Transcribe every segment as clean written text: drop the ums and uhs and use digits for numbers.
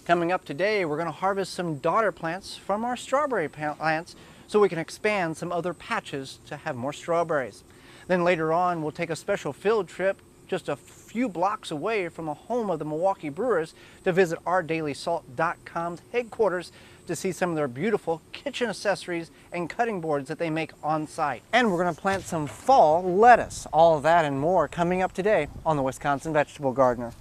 Coming up today, we're going to harvest some daughter plants from our strawberry plants so we can expand some other patches to have more strawberries. Then later on, we'll take a special field trip just a few blocks away from the home of the Milwaukee Brewers to visit ourdailysalt.com's headquarters to see some of their beautiful kitchen accessories and cutting boards that they make on site. And we're going to plant some fall lettuce. All of that and more coming up today on the Wisconsin Vegetable Gardener.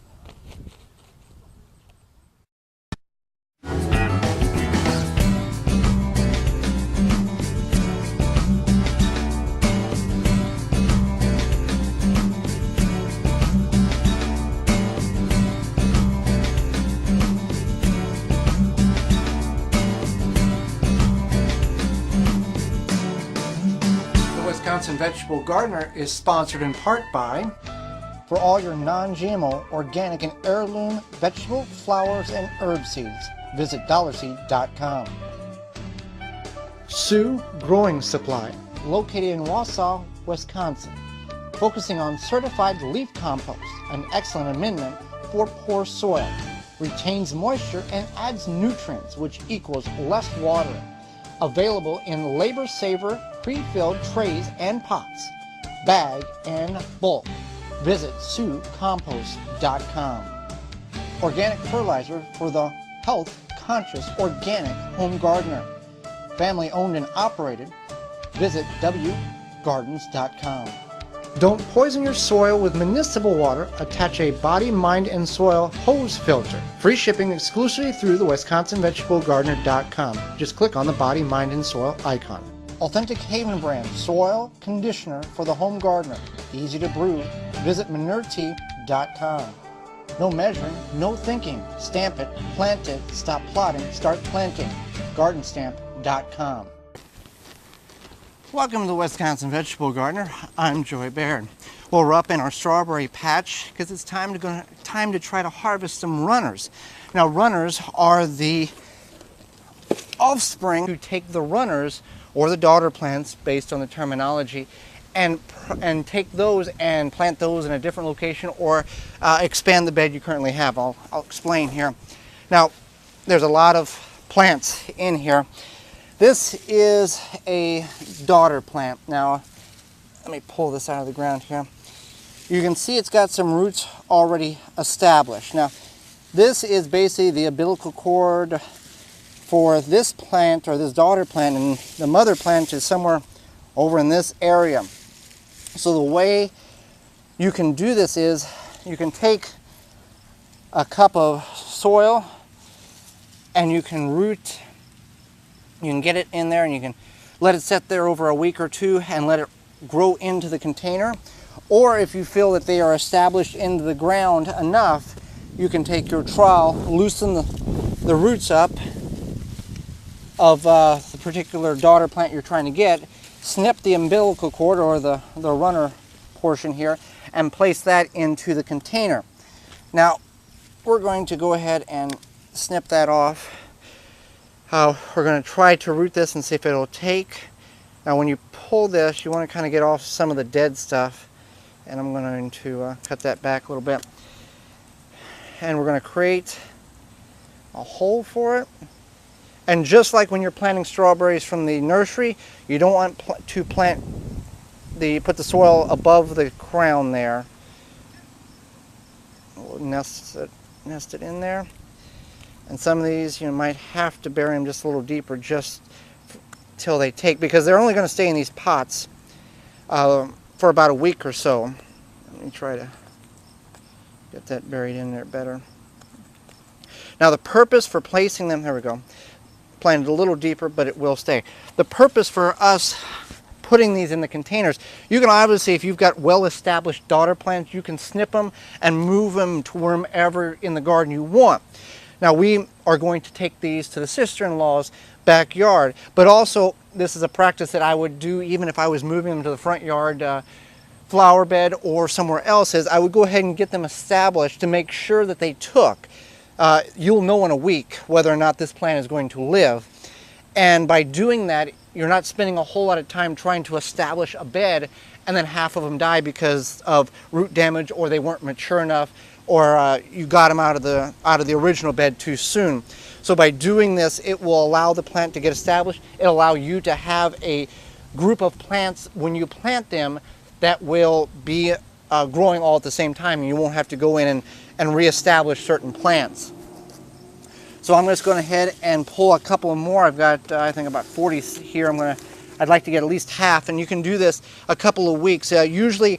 Wisconsin Vegetable Gardener is sponsored in part by, for all your non-GMO, organic and heirloom vegetable, flowers, and herb seeds, visit dollarseed.com. Sioux Growing Supply, located in Wausau, Wisconsin, focusing on certified leaf compost, an excellent amendment for poor soil, retains moisture and adds nutrients, which equals less watering. Available in labor-saver pre-filled trays and pots, bag and bulk. Visit siouxcompost.com. Organic fertilizer for the health-conscious organic home gardener. Family owned and operated. Visit thewiveggardeners.com. Don't poison your soil with municipal water. Attach a body, mind, and soil hose filter. Free shipping exclusively through the WisconsinVegetableGardener.com. Just click on the body, mind, and soil icon. Authentic Haven brand soil conditioner for the home gardener. Easy to brew. Visit manuretea.com. No measuring, no thinking. Stamp it, plant it, stop plotting, start planting. Gardenstamp.com. Welcome to the Wisconsin Vegetable Gardener. I'm Joy Baird. Well, we're up in our strawberry patch because it's time to try to harvest some runners. Now, runners are the offspring who take the runners or the daughter plants, based on the terminology, and take those and plant those in a different location or expand the bed you currently have. I'll explain here. Now, there's a lot of plants in here. This is a daughter plant. Now, let me pull this out of the ground here. You can see it's got some roots already established. Now, this is basically the umbilical cord for this plant, or this daughter plant, and the mother plant is somewhere over in this area. So the way you can do this is you can take a cup of soil and you can get it in there and you can let it sit there over a week or two and let it grow into the container. Or if you feel that they are established into the ground enough, you can take your trowel, loosen the roots up of the particular daughter plant you're trying to get, snip the umbilical cord or the runner portion here, and place that into the container. Now, we're going to go ahead and snip that off. We're going to try to root this and see if it'll take. Now, when you pull this, you want to kind of get off some of the dead stuff, and I'm going to cut that back a little bit. And we're going to create a hole for it. And just like when you're planting strawberries from the nursery, you don't want to put the soil above the crown there. We'll nest it in there. And some of these, you might have to bury them just a little deeper just till they take, because they're only going to stay in these pots for about a week or so. Let me try to get that buried in there better. Now, the purpose for placing them, there we go. Planted a little deeper, but it will stay. The purpose for us putting these in the containers, you can obviously, if you've got well-established daughter plants, you can snip them and move them to wherever in the garden you want. Now, we are going to take these to the sister-in-law's backyard, but also this is a practice that I would do even if I was moving them to the front yard flower bed or somewhere else, is I would go ahead and get them established to make sure that they took. You'll know in a week whether or not this plant is going to live. And by doing that, you're not spending a whole lot of time trying to establish a bed and then half of them die because of root damage or they weren't mature enough. or you got them out of the original bed too soon. So by doing this, it will allow the plant to get established. It'll allow you to have a group of plants when you plant them that will be growing all at the same time, and you won't have to go in and reestablish certain plants. So I'm just going ahead and pull a couple more. I've got I think about 40 here. I'd like to get at least half, and you can do this a couple of weeks. Usually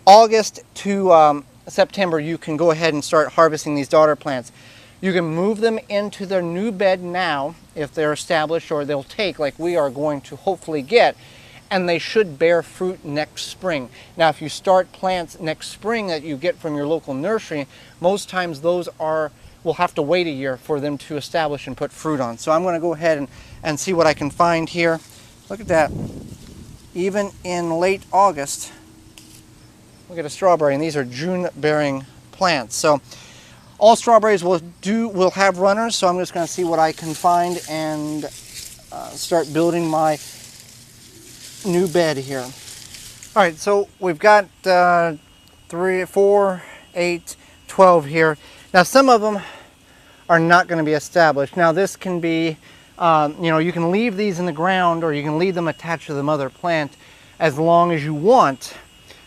August to September, you can go ahead and start harvesting these daughter plants. You can move them into their new bed now if they're established, or they'll take, like we are going to hopefully get, and they should bear fruit next spring. Now, if you start plants next spring that you get from your local nursery, most times those will have to wait a year for them to establish and put fruit on. So I'm going to go ahead and see what I can find here. Look at that. Even in late August, look at a strawberry, and these are June-bearing plants. So all strawberries will have runners, so I'm just going to see what I can find and start building my new bed here. All right, so we've got 3, 4, 8, 12 here. Now some of them are not going to be established. Now this can be, you can leave these in the ground, or you can leave them attached to the mother plant as long as you want.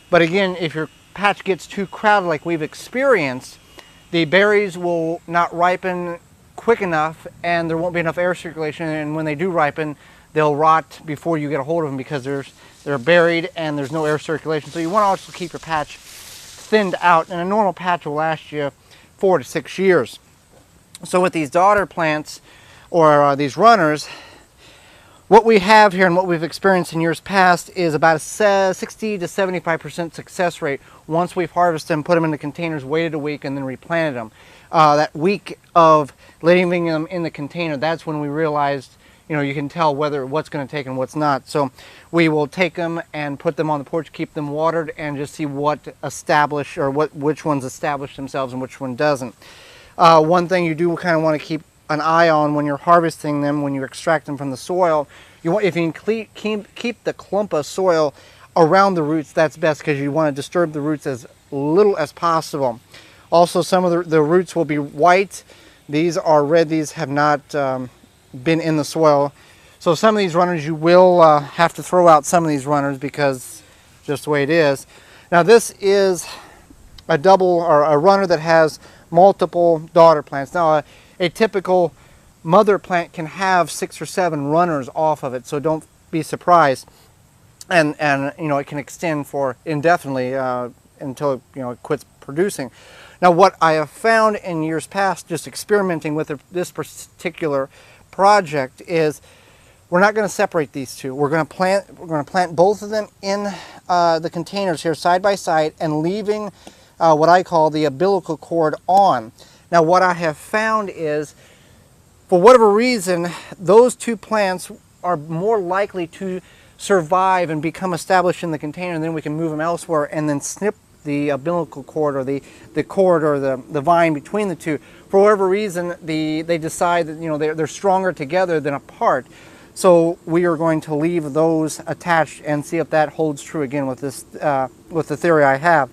But again, if your patch gets too crowded like we've experienced, the berries will not ripen quick enough, and there won't be enough air circulation, and when they do ripen, they'll rot before you get a hold of them because they're buried and there's no air circulation. So you want to also keep your patch thinned out, and a normal patch will last you 4 to 6 years. So with these daughter plants, or these runners, what we have here and what we've experienced in years past is about a 60 to 75% success rate once we've harvested them, put them in the containers, waited a week, and then replanted them. That week of leaving them in the container, that's when we realized, you can tell what's going to take and what's not. So we will take them and put them on the porch, keep them watered, and just see which ones establish themselves and which one doesn't. One thing you do kind of want to keep an eye on when you're harvesting them, when you extract them from the soil, if you can keep the clump of soil around the roots, that's best, because you want to disturb the roots as little as possible. Also, some of the roots will be white. These are red. These have not been in the soil. So some of these runners, you will have to throw out some of these runners because just the way it is. Now this is a double, or a runner that has multiple daughter plants. Now a typical mother plant can have 6 or 7 runners off of it, so don't be surprised. And it can extend for indefinitely until it quits producing. Now what I have found in years past, just experimenting with this particular project, is we're not going to separate these two. We're going to plant both of them in the containers here side by side, and leaving what I call the umbilical cord on. Now what I have found is, for whatever reason, those two plants are more likely to survive and become established in the container, and then we can move them elsewhere and then snip the umbilical cord, or the cord, or the vine between the two. For whatever reason, they decide that they're stronger together than apart. So we are going to leave those attached and see if that holds true again with this with the theory I have.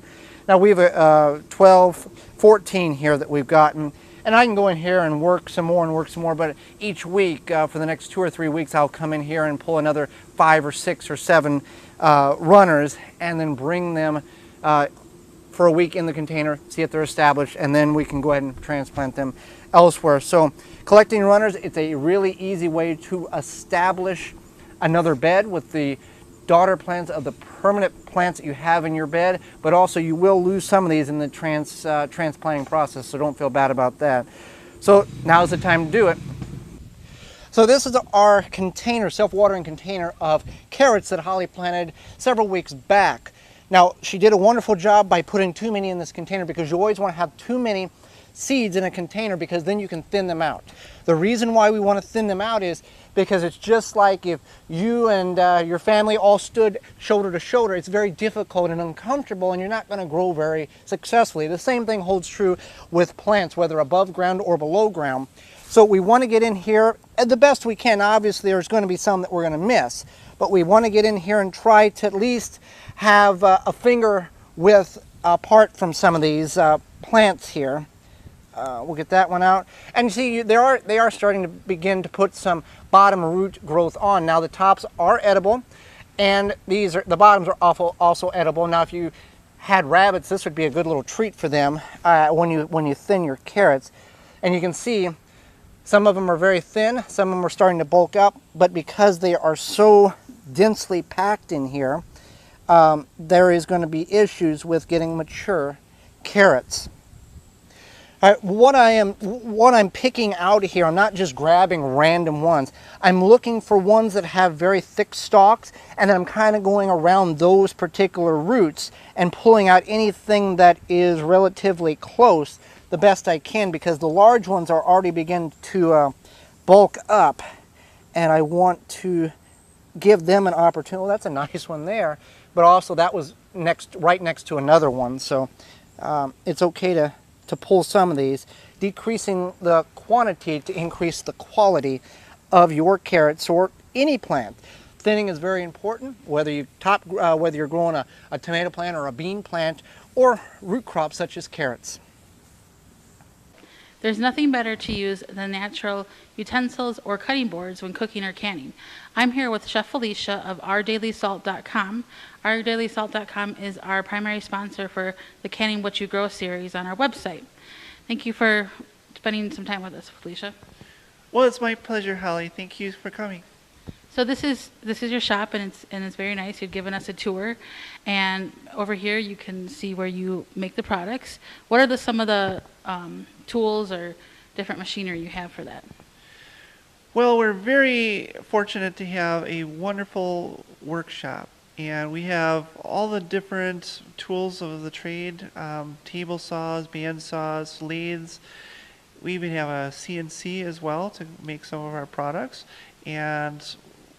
Now we have 12, 14 here that we've gotten, and I can go in here and work some more, but each week for the next 2 or 3 weeks, I'll come in here and pull another 5 or 6 or 7 runners, and then bring them for a week in the container, see if they're established, and then we can go ahead and transplant them elsewhere. So collecting runners, it's a really easy way to establish another bed with the daughter plants of the permanent plants that you have in your bed, but also you will lose some of these in the transplanting process, so don't feel bad about that. So now's the time to do it. So this is our container, self-watering container of carrots that Holly planted several weeks back. Now she did a wonderful job by putting too many in this container, because you always want to have too many seeds in a container, because then you can thin them out. The reason why we want to thin them out is because it's just like if you and your family all stood shoulder to shoulder. It's very difficult and uncomfortable, and you're not going to grow very successfully. The same thing holds true with plants, whether above ground or below ground. So we want to get in here the best we can. Obviously there's going to be some that we're going to miss, but we want to get in here and try to at least have a finger width apart from some of these plants here. We'll get that one out, and you see they are starting to begin to put some bottom root growth on. Now the tops are edible, and the bottoms are also edible. Now if you had rabbits, this would be a good little treat for them when you thin your carrots. And you can see some of them are very thin, some of them are starting to bulk up, but because they are so densely packed in here, there is going to be issues with getting mature carrots. All right, what I'm picking out here, I'm not just grabbing random ones. I'm looking for ones that have very thick stalks, and then I'm kind of going around those particular roots and pulling out anything that is relatively close the best I can, because the large ones are already beginning to bulk up, and I want to give them an opportunity. Well, that's a nice one there, but also that was right next to another one, so it's okay to pull some of these, decreasing the quantity to increase the quality of your carrots or any plant. Thinning is very important, whether you're growing a tomato plant or a bean plant or root crops such as carrots. There's nothing better to use than natural utensils or cutting boards when cooking or canning. I'm here with Chef Felicia of ourdailysalt.com. Ourdailysalt.com is our primary sponsor for the Canning What You Grow series on our website. Thank you for spending some time with us, Felicia. Well, it's my pleasure, Holly. Thank you for coming. So this is your shop, and it's very nice. You've given us a tour, and over here you can see where you make the products. What are some of the tools or different machinery you have for that? Well, we're very fortunate to have a wonderful workshop, and we have all the different tools of the trade, table saws, band saws, lathes. We even have a CNC as well to make some of our products. And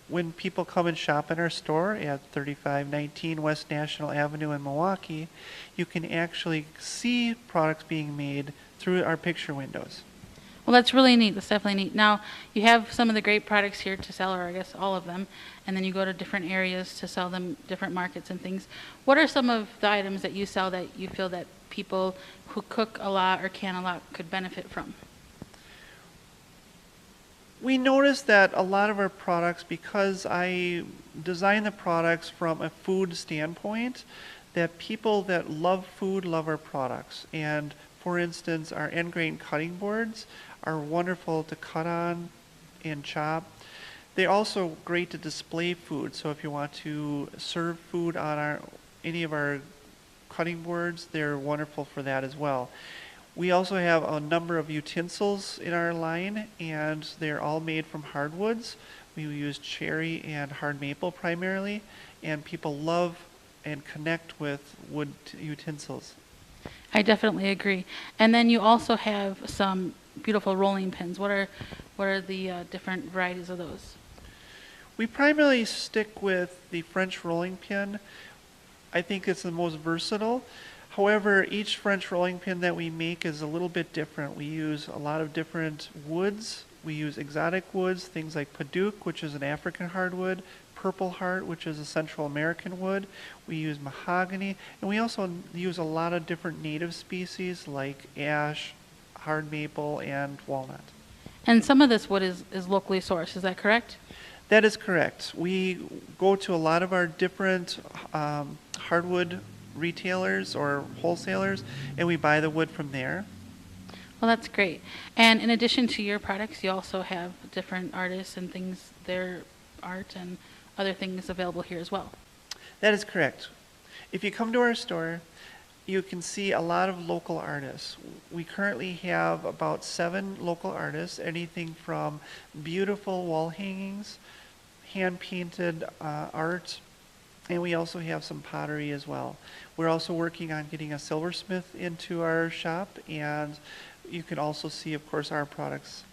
when people come and shop in our store at 3519 West National Avenue in Milwaukee, you can actually see products being made through our picture windows. Well, that's really neat. That's definitely neat. Now, you have some of the great products here to sell, or I guess all of them, and then you go to different areas to sell them, different markets and things. What are some of the items that you sell that you feel that people who cook a lot or can a lot could benefit from? We noticed that a lot of our products, because I design the products from a food standpoint, that people that love food love our products. And for instance, our end grain cutting boards are wonderful to cut on and chop. They're also great to display food. So if you want to serve food on any of our cutting boards, they're wonderful for that as well. We also have a number of utensils in our line, and they're all made from hardwoods. We use cherry and hard maple primarily, and people love and connect with wood utensils. I definitely agree. And then you also have some beautiful rolling pins. What are the different varieties of those? We primarily stick with the French rolling pin. I think it's the most versatile. However, each French rolling pin that we make is a little bit different. We use a lot of different woods. We use exotic woods, things like padauk, which is an African hardwood, purple heart, which is a Central American wood. We use mahogany, and we also use a lot of different native species like ash, hard maple, and walnut. And some of this wood is locally sourced, is that correct? That is correct. We go to a lot of our different hardwood retailers or wholesalers, and we buy the wood from there. Well, that's great. And in addition to your products, you also have different artists and things, their art and other things available here as well. That is correct. If you come to our store, you can see a lot of local artists. We currently have about 7 local artists, anything from beautiful wall hangings, hand-painted art, and we also have some pottery as well. We're also working on getting a silversmith into our shop, and you can also see, of course, our products.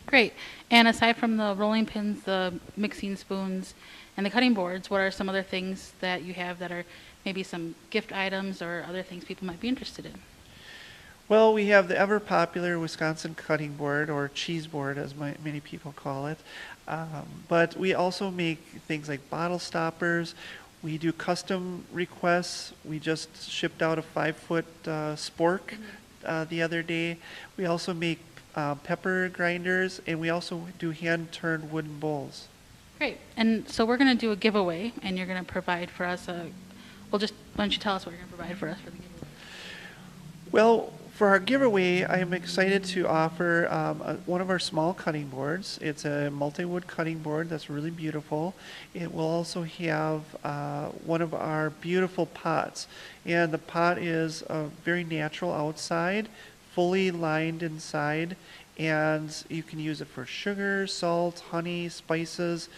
Great. And aside from the rolling pins, the mixing spoons, and the cutting boards, what are some other things that you have that are maybe some gift items or other things people might be interested in? Well, we have the ever popular Wisconsin cutting board, or cheese board as many people call it. But we also make things like bottle stoppers. We do custom requests. We just shipped out a 5-foot spork the other day. We also make pepper grinders, and we also do hand-turned wooden bowls. Great. And so we're going to do a giveaway, and you're going to provide for us why don't you tell us what you're going to provide for us for the giveaway? Well, for our giveaway, I am excited to offer one of our small cutting boards. It's a multi-wood cutting board that's really beautiful. It will also have one of our beautiful pots. And the pot is very natural outside, fully lined inside, and you can use it for sugar, salt, honey, spices,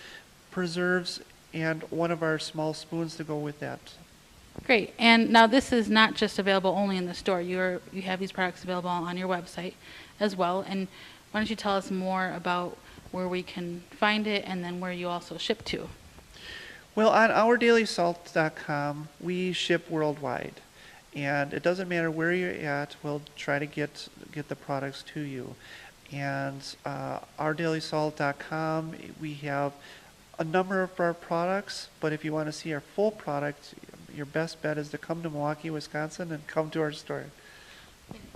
preserves, and one of our small spoons to go with that. Great. And now this is not just available only in the store. You have these products available on your website as well. And why don't you tell us more about where we can find it and then where you also ship to? Well, on ourdailysalt.com, we ship worldwide. And it doesn't matter where you're at, we'll try to get the products to you. And ourdailysalt.com, we have a number of our products, but if you want to see our full product, your best bet is to come to Milwaukee, Wisconsin, and come to our store.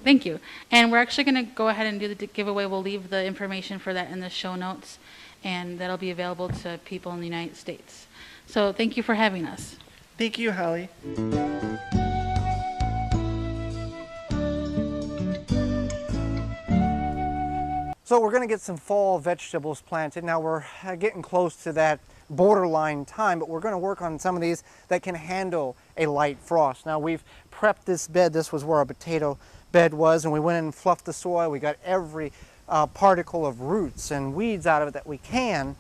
Thank you. And we're actually going to go ahead and do the giveaway. We'll leave the information for that in the show notes, and that'll be available to people in the United States. So thank you for having us. Thank you, Holly. So we're going to get some fall vegetables planted. Now we're getting close to that borderline time, but we're going to work on some of these that can handle a light frost. Now we've prepped this bed. This was where our potato bed was, and we went in and fluffed the soil. We got every particle of roots and weeds out of it that we can.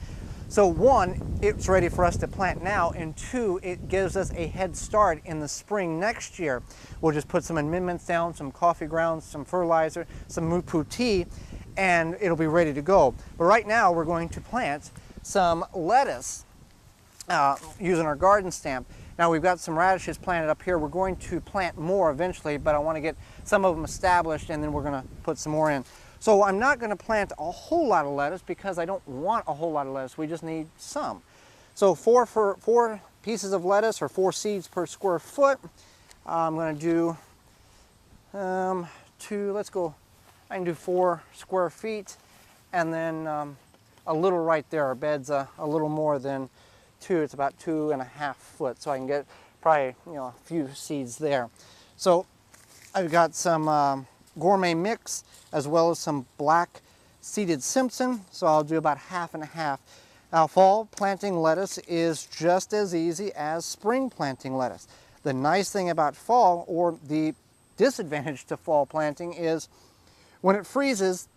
So one, it's ready for us to plant now, and two, it gives us a head start in the spring next year. We'll just put some amendments down, some coffee grounds, some fertilizer, some moo-poo tea, and it'll be ready to go. But right now we're going to plant some lettuce using our garden stamp. Now we've got some radishes planted up here. We're going to plant more eventually, but I want to get some of them established, and then we're going to put some more in. So I'm not going to plant a whole lot of lettuce because I don't want a whole lot of lettuce. We just need some. So four pieces of lettuce, or 4 seeds per square foot. I'm going to do I can do 4 square feet, and then a little right there. Our bed's a little more than 2. It's about 2.5 foot, so I can get probably a few seeds there. So I've got some gourmet mix as well as some black seeded Simpson, so I'll do about 1/2 and 1/2. Now fall planting lettuce is just as easy as spring planting lettuce. The nice thing about fall, or the disadvantage to fall planting, is when it freezes,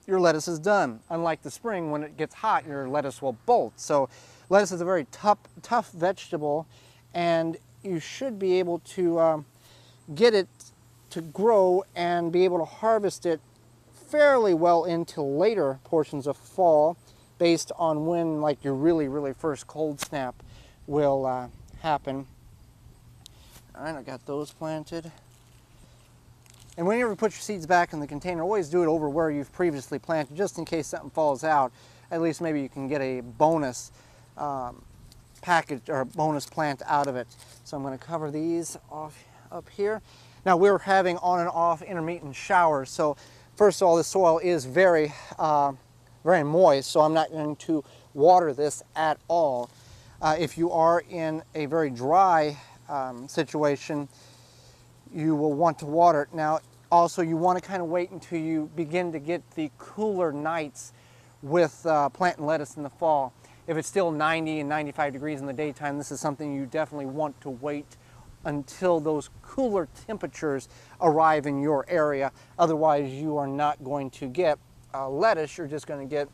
your lettuce is done. Unlike the spring, when it gets hot, your lettuce will bolt. So lettuce is a very tough vegetable, and you should be able to get it to grow and be able to harvest it fairly well into later portions of fall, based on when your really first cold snap will happen. All right, I got those planted. And whenever you put your seeds back in the container, always do it over where you've previously planted, just in case something falls out. At least maybe you can get a bonus package or a bonus plant out of it. So I'm going to cover these off up here. Now we're having on and off intermittent showers, so first of all, the soil is very moist, so I'm not going to water this at all. If you are in a very dry situation, you will want to water it. Now also, you want to kind of wait until you begin to get the cooler nights with planting lettuce in the fall. If it's still 90 and 95 degrees in the daytime, this is something you definitely want to wait until those cooler temperatures arrive in your area. Otherwise, you are not going to get lettuce. You're just going to get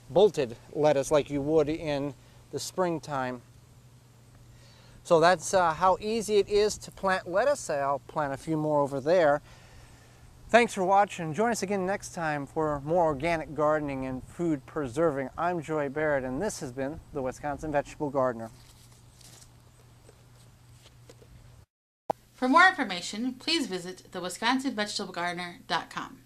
bolted lettuce like you would in the springtime. So that's how easy it is to plant lettuce. I'll plant a few more over there. Thanks for watching. Join us again next time for more organic gardening and food preserving. I'm Joy Barrett, and this has been the Wisconsin Vegetable Gardener. For more information, please visit thewwisconsinvegetablegardener.com.